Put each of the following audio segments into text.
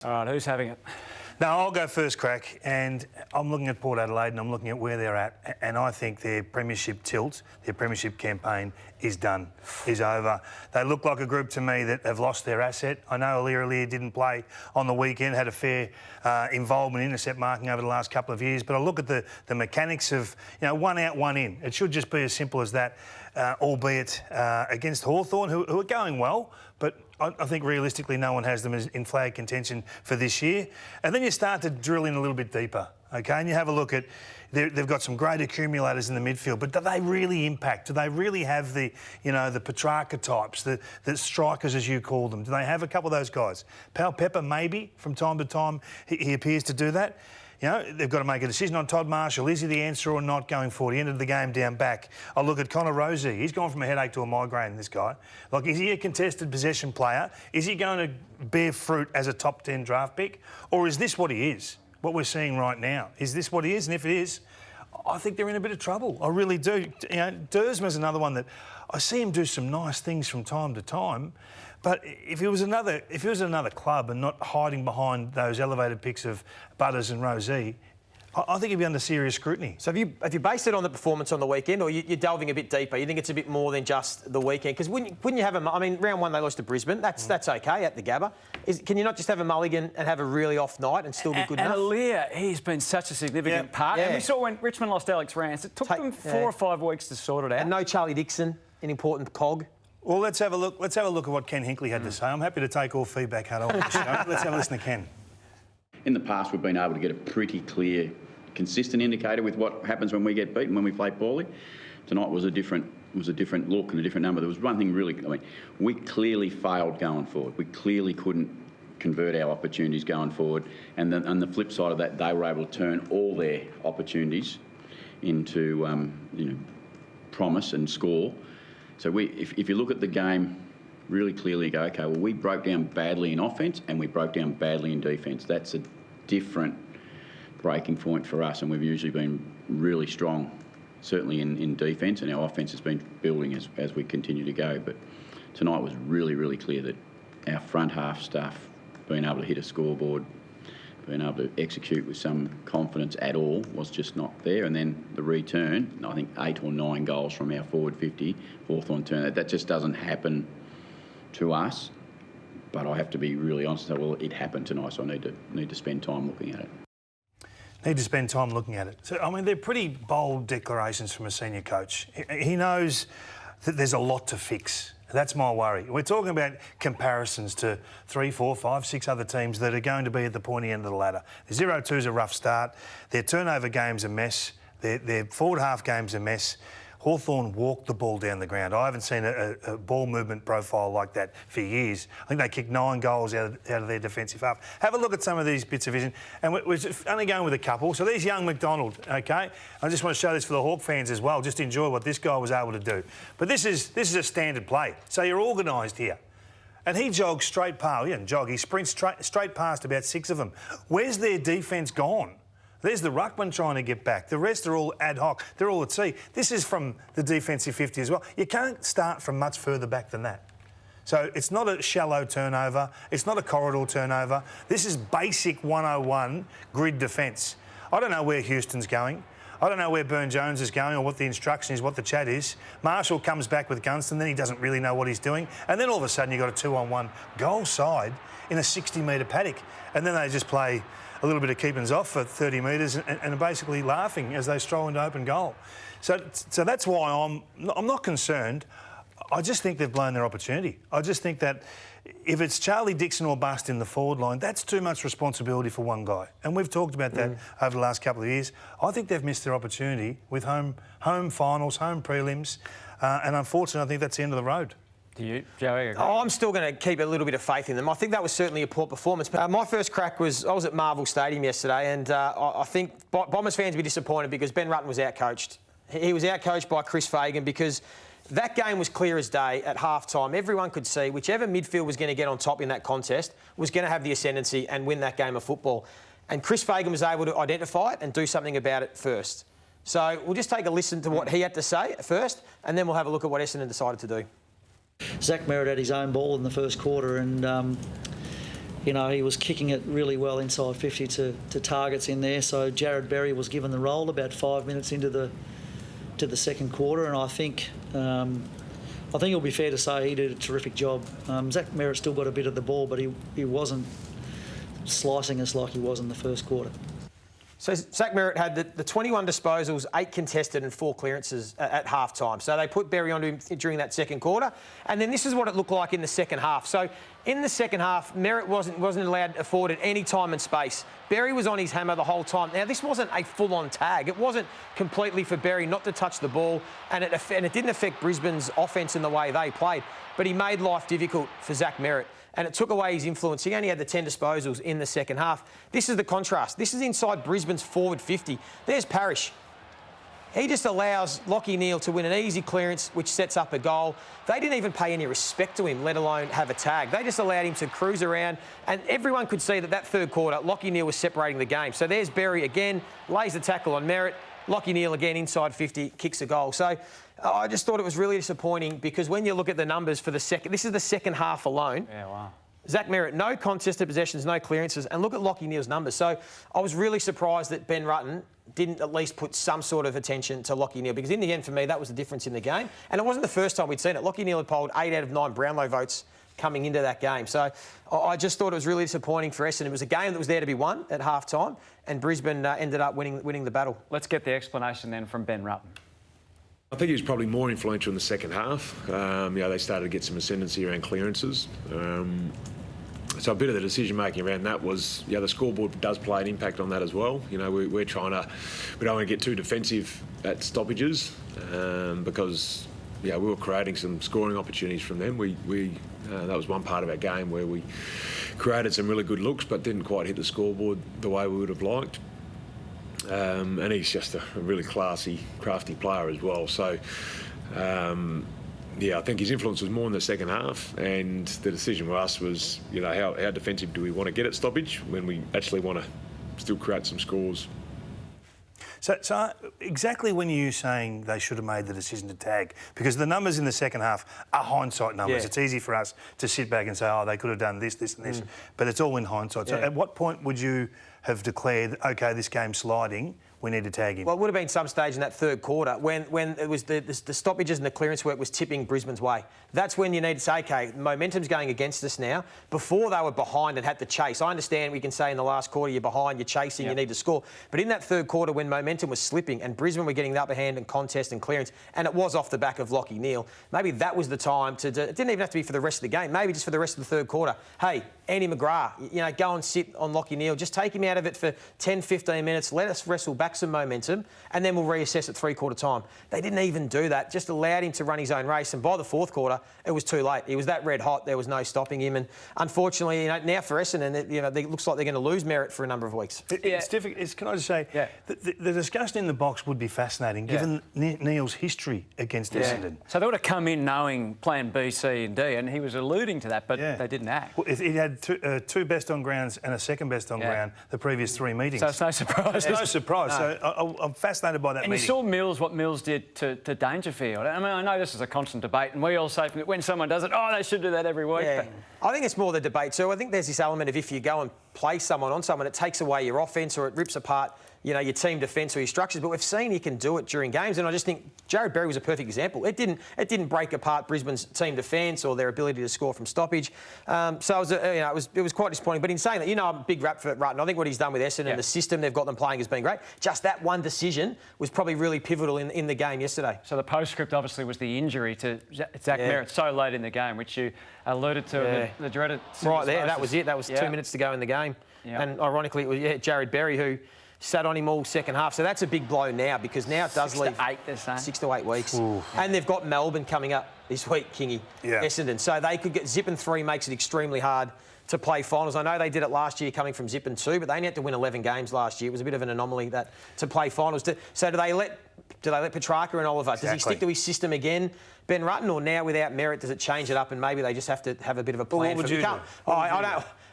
All right, who's having it? Now, I'll go first crack, and I'm looking at Port Adelaide and I'm looking at where they're at, and I think their premiership tilt, their premiership campaign is done, is over. They look like a group to me that have lost their asset. I know Lear didn't play on the weekend, had a fair involvement in intercept marking over the last couple of years, but I look at the mechanics of, one out, one in. It should just be as simple as that, albeit against Hawthorn, who are going well, but I think realistically no one has them in flag contention for this year. And then you start to drill in a little bit deeper, OK? And you have a look at, they've got some great accumulators in the midfield, but do they really impact? Do they really have the, the Petrarca types, the strikers as you call them? Do they have a couple of those guys? Pal Pepper, maybe, from time to time, he appears to do that. They've got to make a decision on Todd Marshall. Is he the answer or not going forward? He ended the game down back. I look at Connor Rosie. He's gone from a headache to a migraine, this guy. Like, is he a contested possession player? Is he going to bear fruit as a top 10 draft pick? Or is this what he is, what we're seeing right now? Is this what he is? And if it is, I think they're in a bit of trouble. I really do. Dersma's another one that I see him do some nice things from time to time. But if it was another club and not hiding behind those elevated picks of Butters and Rosie, I think he'd be under serious scrutiny. So have you based it on the performance on the weekend, or you're delving a bit deeper? You think it's a bit more than just the weekend? Because wouldn't you have round one they lost to Brisbane. That's okay at the Gabba. Can you not just have a mulligan and have a really off night and still be good enough? And Lear, he's been such a significant part. Yeah. And we saw when Richmond lost Alex Rance, it took them 4 or 5 weeks to sort it out. And no Charlie Dixon, an important cog. Well, let's have a look. Let's have a look at what Ken Hinkley had to say. I'm happy to take all feedback, Hutto, on the show. Let's have a listen to Ken. In the past, we've been able to get a pretty clear, consistent indicator with what happens when we get beaten, when we play poorly. Tonight was a different look and a different number. There was one thing really. We clearly failed going forward. We clearly couldn't convert our opportunities going forward. And the flip side of that, they were able to turn all their opportunities into promise and score. So if you look at the game really clearly, you go, OK, well, we broke down badly in offence and we broke down badly in defence. That's a different breaking point for us, and we've usually been really strong, certainly in defence, and our offence has been building as we continue to go. But tonight was really, really clear that our front half stuff, being able to hit a scoreboard, being able to execute with some confidence at all, was just not there. And then the return, I think 8 or 9 goals from our forward 50, Hawthorn turn, that just doesn't happen to us. But I have to be really honest and say, well, it happened tonight, so I need to spend time looking at it. Need to spend time looking at it. So, they're pretty bold declarations from a senior coach. He knows that there's a lot to fix. That's my worry. We're talking about comparisons to 3, 4, 5, 6 other teams that are going to be at the pointy end of the ladder. The 0-2 is a rough start. Their turnover game's a mess. Their forward half game's a mess. Hawthorn walked the ball down the ground. I haven't seen a ball movement profile like that for years. I think they kicked 9 goals out of their defensive half. Have a look at some of these bits of vision. And we're only going with a couple. So there's young McDonald, OK? I just want to show this for the Hawk fans as well. Just enjoy what this guy was able to do. But this is a standard play. So you're organised here. And he jogs straight past. He didn't jog. He sprints straight past about 6 of them. Where's their defence gone? There's the ruckman trying to get back. The rest are all ad hoc. They're all at sea. This is from the defensive 50 as well. You can't start from much further back than that. So it's not a shallow turnover. It's not a corridor turnover. This is basic 101 grid defence. I don't know where Houston's going. I don't know where Burne-Jones is going or what the instruction is, what the chat is. Marshall comes back with Gunston, then he doesn't really know what he's doing. And then all of a sudden you've got a 2-on-1 goal side in a 60-metre paddock. And then they just play a little bit of keepings off for 30 metres and are basically laughing as they stroll into open goal. So that's why I'm not concerned. I just think they've blown their opportunity. I just think that if it's Charlie Dixon or bust in the forward line, that's too much responsibility for one guy. And we've talked about that over the last couple of years. I think they've missed their opportunity with home finals, home prelims, and unfortunately I think that's the end of the road. Do you, Joey? I'm still going to keep a little bit of faith in them. I think that was certainly a poor performance. But my first crack I was at Marvel Stadium yesterday, and I think Bombers fans will be disappointed because Ben Rutten was outcoached. He was outcoached by Chris Fagan because that game was clear as day at half-time. Everyone could see whichever midfield was going to get on top in that contest was going to have the ascendancy and win that game of football. And Chris Fagan was able to identify it and do something about it first. So we'll just take a listen to what he had to say first, and then we'll have a look at what Essendon decided to do. Zach Merritt had his own ball in the first quarter, and You know, he was kicking it really well inside 50 to targets in there. So Jared Berry was given the role about 5 minutes into the second quarter, and I think it'll be fair to say he did a terrific job. Zach Merritt still got a bit of the ball, but he wasn't slicing us like he was in the first quarter. So Zach Merritt had the 21 disposals, 8 contested and 4 clearances at half-time. So they put Berry onto him during that second quarter. And then this is what it looked like in the second half. So in the second half, Merritt wasn't afforded any time and space. Berry was on his hammer the whole time. Now, this wasn't a full-on tag. It wasn't completely for Berry not to touch the ball, and it didn't affect Brisbane's offence in the way they played. But he made life difficult for Zach Merritt, and it took away his influence. He only had the 10 disposals in the second half. This is the contrast. This is inside Brisbane's forward 50. There's Parrish. He just allows Lachie Neale to win an easy clearance, which sets up a goal. They didn't even pay any respect to him, let alone have a tag. They just allowed him to cruise around, and everyone could see that third quarter, Lachie Neale was separating the game. So there's Berry again, lays the tackle on Merritt. Lachie Neale again inside 50, kicks a goal. So I just thought it was really disappointing, because when you look at the numbers for this is the second half alone. Yeah, wow. Zach Merritt, no contested possessions, no clearances, and look at Lachie Neale's numbers. So I was really surprised that Ben Rutten didn't at least put some sort of attention to Lachie Neale, because in the end, for me, that was the difference in the game. And it wasn't the first time we'd seen it. Lachie Neale had polled 8 out of 9 Brownlow votes coming into that game. So I just thought it was really disappointing for Essendon. It was a game that was there to be won at half-time, and Brisbane ended up winning the battle. Let's get the explanation then from Ben Rutten. I think he was probably more influential in the second half. They started to get some ascendancy around clearances. So a bit of the decision-making around that was, the scoreboard does play an impact on that as well. We don't want to get too defensive at stoppages, because we were creating some scoring opportunities from them. That was one part of our game where we created some really good looks, but didn't quite hit the scoreboard the way we would have liked. And he's just a really classy, crafty player as well. So, I think his influence was more in the second half, and the decision for us was, how defensive do we want to get at stoppage when we actually want to still create some scores. So exactly when you're saying they should have made the decision to tag, because the numbers in the second half are hindsight numbers. Yeah. It's easy for us to sit back and say, oh, they could have done this, this and this, but it's all in hindsight. So at what point would you have declared, OK, this game's sliding, we need to tag him? Well, it would have been some stage in that third quarter when it was the stoppages and the clearance work was tipping Brisbane's way. That's when you need to say, OK, momentum's going against us now. Before they were behind and had to chase. I understand we can say in the last quarter you're behind, you're chasing, you need to score. But in that third quarter when momentum was slipping and Brisbane were getting the upper hand in contest and clearance, and it was off the back of Lachie Neale, maybe that was the time to do. It didn't even have to be for the rest of the game, maybe just for the rest of the third quarter. Hey, Andy McGrath, go and sit on Lachie Neale. Just take him out of it for 10, 15 minutes. Let us wrestle back some momentum, and then we'll reassess at three-quarter time. They didn't even do that. Just allowed him to run his own race. And by the fourth quarter, it was too late. He was that red hot. There was no stopping him. And unfortunately, now for Essendon, it looks like they're going to lose Merritt for a number of weeks. It's difficult. Can I just say, the discussion in the box would be fascinating, given Neale's history against Essendon. So they would have come in knowing plan B, C and D, and he was alluding to that, but they didn't act. Well, he had two best on grounds and a second best on ground the previous 3 meetings. So it's no surprise. It's no surprise. No. So I'm fascinated by that meeting. And you saw what Mills did to Dangerfield. I mean, I know this is a constant debate, and we all say when someone does it, they should do that every week. Yeah. I think it's more the debate too. I think there's this element of if you go and play someone on someone, it takes away your offence or it rips apart your team defence or your structures. But we've seen he can do it during games, and I just think Jared Berry was a perfect example. It didn't break apart Brisbane's team defence or their ability to score from stoppage. So it was quite disappointing. But in saying that, I'm a big rap for Rutten. I think what he's done with Essendon and the system they've got them playing has been great. Just that one decision was probably really pivotal in the game yesterday. So the postscript obviously was the injury to Zach Merritt so late in the game, which you alluded to, the dreaded... Right there, that was it. That was 2 minutes to go in the game. Yeah. And ironically, it was Jared Berry who sat on him all second half. So that's a big blow now, because now it does leave 6 to 8 weeks. Ooh. And they've got Melbourne coming up this week, Kingy, Essendon. So they could get zip and 3 makes it extremely hard to play finals. I know they did it last year coming from zip and 2, but they only had to win 11 games last year. It was a bit of an anomaly to play finals. So do they let Petrarca and Oliver? Does he stick to his system again, Ben Rutten, or now without Merritt, does it change it up and maybe they just have to have a bit of a plan? What would you do?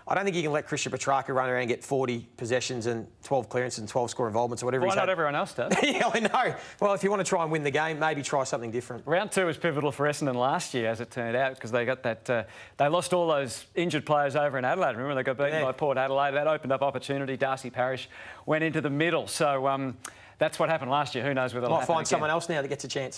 I don't think you can let Christian Petrarca run around and get 40 possessions and 12 clearances and 12 score involvements or whatever. Why not everyone else does? Yeah, I know. Well, if you want to try and win the game, maybe try something different. Round 2 was pivotal for Essendon last year, as it turned out, because they got that. They lost all those injured players over in Adelaide. Remember, they got beaten by Port Adelaide. That opened up opportunity. Darcy Parish went into the middle. So that's what happened last year. Who knows whether they'll Might find someone else now that gets a chance.